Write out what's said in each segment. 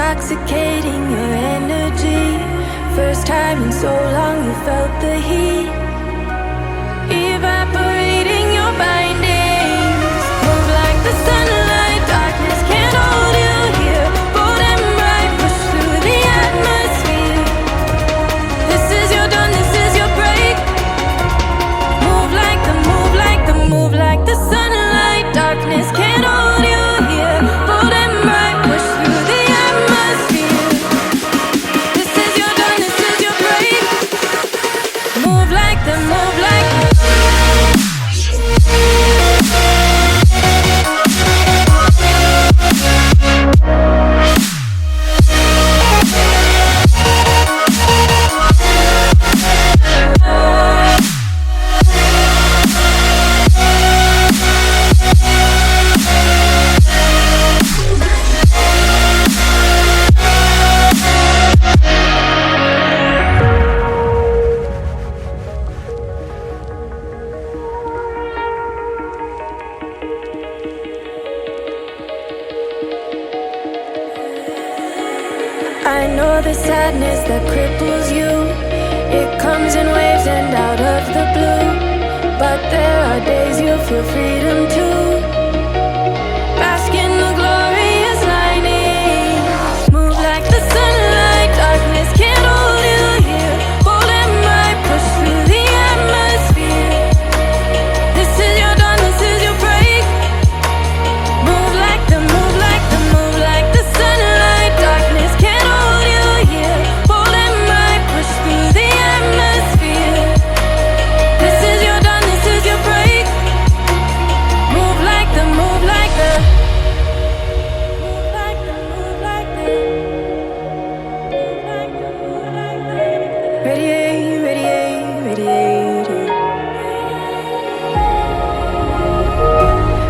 intoxicating your energy. First time in so long you felt the heat evaporating your bindings. Move like the sunlight, darkness can't hold you here. Bold and bright, push through the atmosphere. This is your dawn, this is your break. Move like the, move like the, move like the sunlight, darkness can't hold you here. Bold and bright, push through the atmosphere. This is your dawn, this is your break. Move like the, move like the. I know the sadness that cripples you. It comes in waves and out of the blue. But there are days you feel freedom too. Bask in the glorious lightning. Move like the sunlight, darkness can't hold you here. Bold and bright, push through the atmosphere. This is your dawn, this is your break. Move like the, move like the, move like the sunlight, darkness can't hold you here. Bold and bright, push through the atmosphere. This is your dawn, this is your break. Move like the, move like the, move like the, move like the, move like the, move like the. Radiate, radiate, radiate.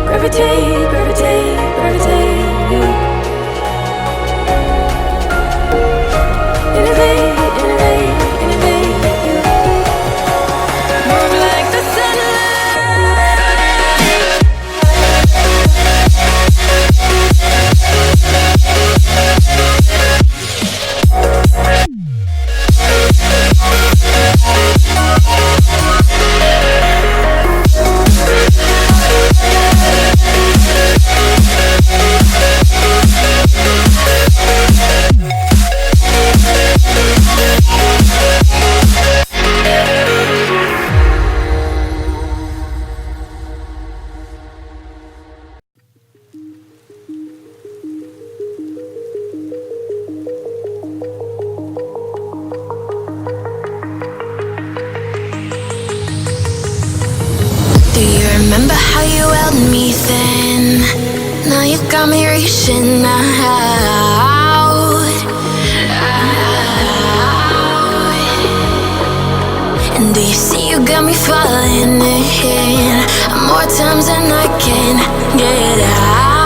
Gravitate, gravitate, gravitate. Innovate, innovate, innovate. Move like the Do you remember how you held me then? Now you got me reaching out. And do you see you got me falling in more times than I can get out?